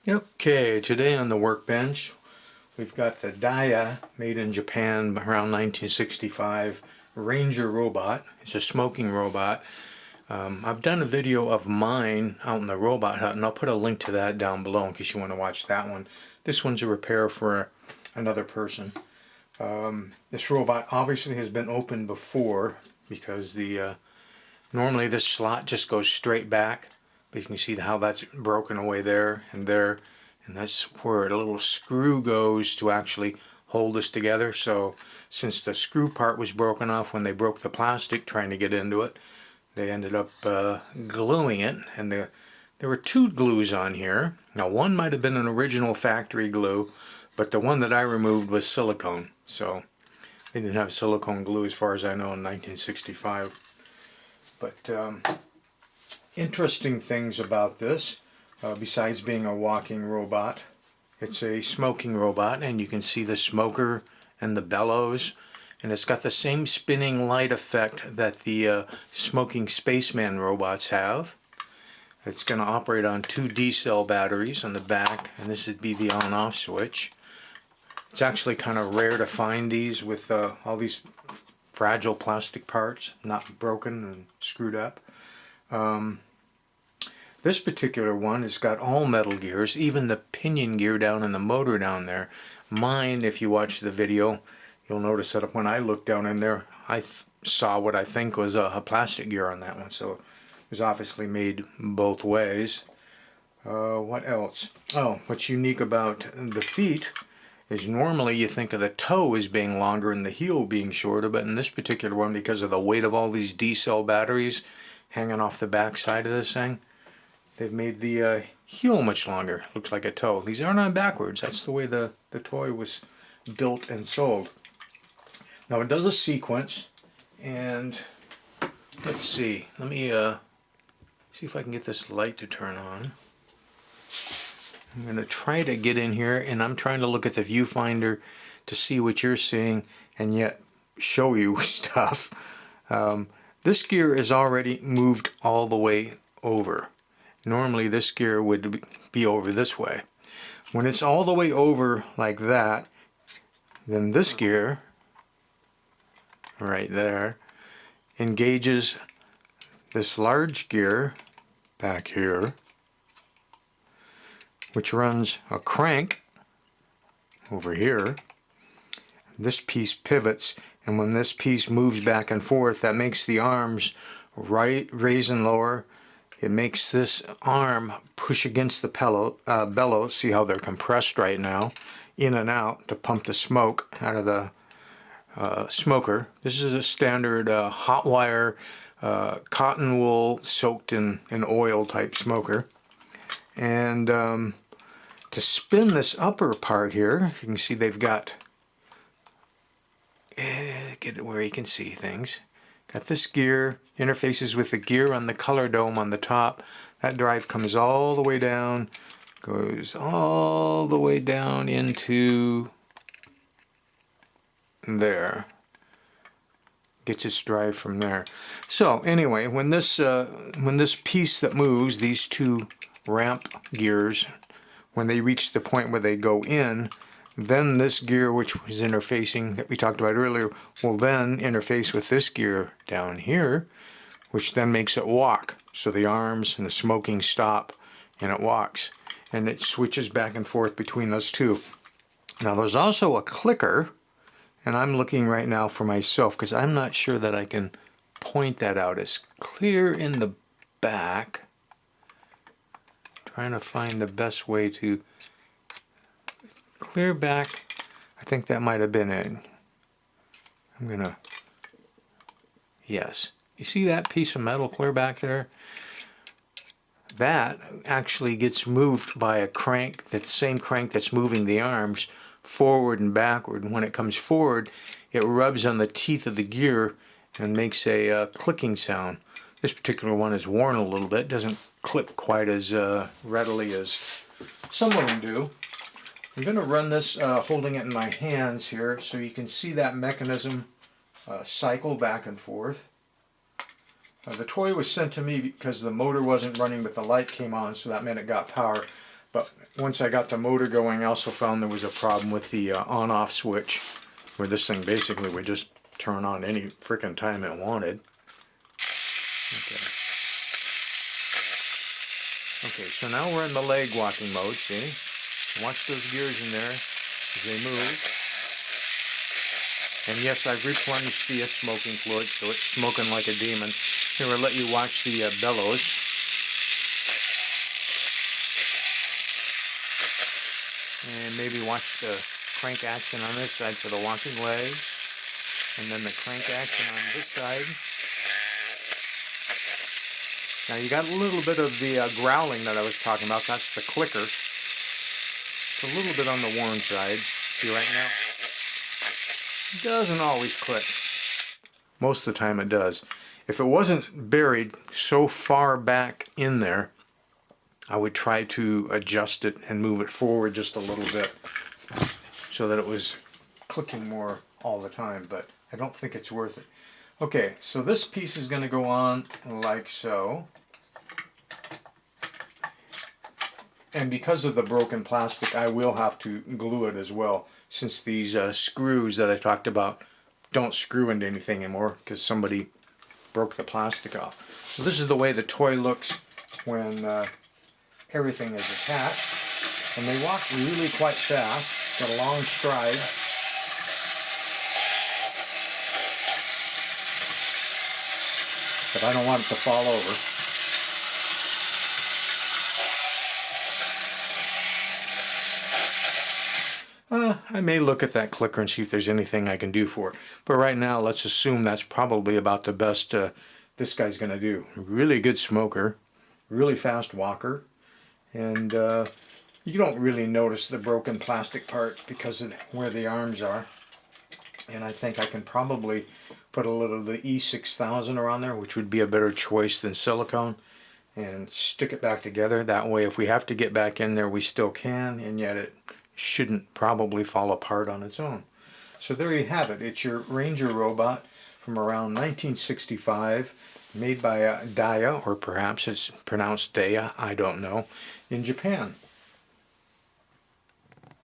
Okay, today on the workbench we've got the Daiya, made in Japan around 1965, Ranger robot. It's a smoking robot. I've done a video of mine out in the Robothut, and I'll put a link to that down below in case you want to watch that one. This one's a repair for another person. This robot obviously has been opened before because normally this slot just goes straight back. But you can see how that's broken away there, and that's where a little screw goes to actually hold this together. So since the screw part was broken off when they broke the plastic trying to get into it, they ended up gluing it, and there were two glues on here. Now one might have been an original factory glue, but the one that I removed was silicone. So they didn't have silicone glue as far as I know in 1965. But interesting things about this, besides being a walking robot, it's a smoking robot, and you can see the smoker and the bellows, and it's got the same spinning light effect that the smoking spaceman robots have. It's going to operate on 2 D-cell batteries on the back, and this would be the on-off switch. It's actually kind of rare to find these with all these fragile plastic parts, not broken and screwed up. This particular one has got all metal gears, even the pinion gear down and the motor down there. Mine, if you watch the video, you'll notice that when I looked down in there, I saw what I think was a plastic gear on that one. So it was obviously made both ways. What else? Oh, what's unique about the feet is normally you think of the toe as being longer and the heel being shorter, but in this particular one, because of the weight of all these D-cell batteries hanging off the back side of this thing, they've made the heel much longer. Looks like a toe. These aren't on backwards. That's the way the toy was built and sold. Now it does a sequence, and let's see. Let me see if I can get this light to turn on. I'm going to try to get in here, and I'm trying to look at the viewfinder to see what you're seeing and yet show you stuff. This gear is already moved all the way over. Normally this gear would be over this way. When it's all the way over like that, then this gear right there engages this large gear back here, which runs a crank over here. This piece pivots, and when this piece moves back and forth, that makes the arms raise and lower. It makes this arm push against the bellow. See how they're compressed right now, in and out to pump the smoke out of the smoker. This is a standard hot wire, cotton wool soaked in oil type smoker. And to spin this upper part here, you can see they've got, get it where you can see things. Got this gear, interfaces with the gear on the color dome on the top. That drive comes all the way down, goes all the way down into there. Gets its drive from there. So anyway, when this piece that moves, these 2 ramp gears, when they reach the point where they go in, then this gear, which was interfacing, that we talked about earlier, will then interface with this gear down here, which then makes it walk. So the arms and the smoking stop, and it walks. And it switches back and forth between those 2. Now there's also a clicker, and I'm looking right now for myself because I'm not sure that I can point that out. It's clear in the back. Trying to find the best way to clear back. I think that might have been it. I'm gonna, yes. You see that piece of metal clear back there? That actually gets moved by a crank, that same crank that's moving the arms forward and backward. And when it comes forward, it rubs on the teeth of the gear and makes a clicking sound. This particular one is worn a little bit, doesn't click quite as readily as some of them do. I'm going to run this holding it in my hands here so you can see that mechanism cycle back and forth. The toy was sent to me because the motor wasn't running but the light came on, so that meant it got power. But once I got the motor going, I also found there was a problem with the on-off switch, where this thing basically would just turn on any frickin' time it wanted. Okay. Okay, so now we're in the leg walking mode, see? Watch those gears in there as they move. And yes, I've replenished the smoking fluid, so it's smoking like a demon. Here, I'll let you watch the bellows. And maybe watch the crank action on this side for the walking leg. And then the crank action on this side. Now you got a little bit of the growling that I was talking about. That's the clicker. It's a little bit on the worn side. See right now? It doesn't always click. Most of the time it does. If it wasn't buried so far back in there, I would try to adjust it and move it forward just a little bit so that it was clicking more all the time, but I don't think it's worth it. Okay, so this piece is going to go on like so. And because of the broken plastic, I will have to glue it as well, since these screws that I talked about don't screw into anything anymore because somebody broke the plastic off. So this is the way the toy looks when everything is attached. And they walk really quite fast, got a long stride. But I don't want it to fall over. I may look at that clicker and see if there's anything I can do for it. But right now, let's assume that's probably about the best this guy's going to do. Really good smoker, really fast walker, and you don't really notice the broken plastic part because of where the arms are. And I think I can probably put a little of the E6000 around there, which would be a better choice than silicone, and stick it back together. That way, if we have to get back in there, we still can, and yet it shouldn't probably fall apart on its own. So there you have it. It's your Ranger robot from around 1965, made by Daiya, or perhaps it's pronounced Daiya, I don't know, in Japan.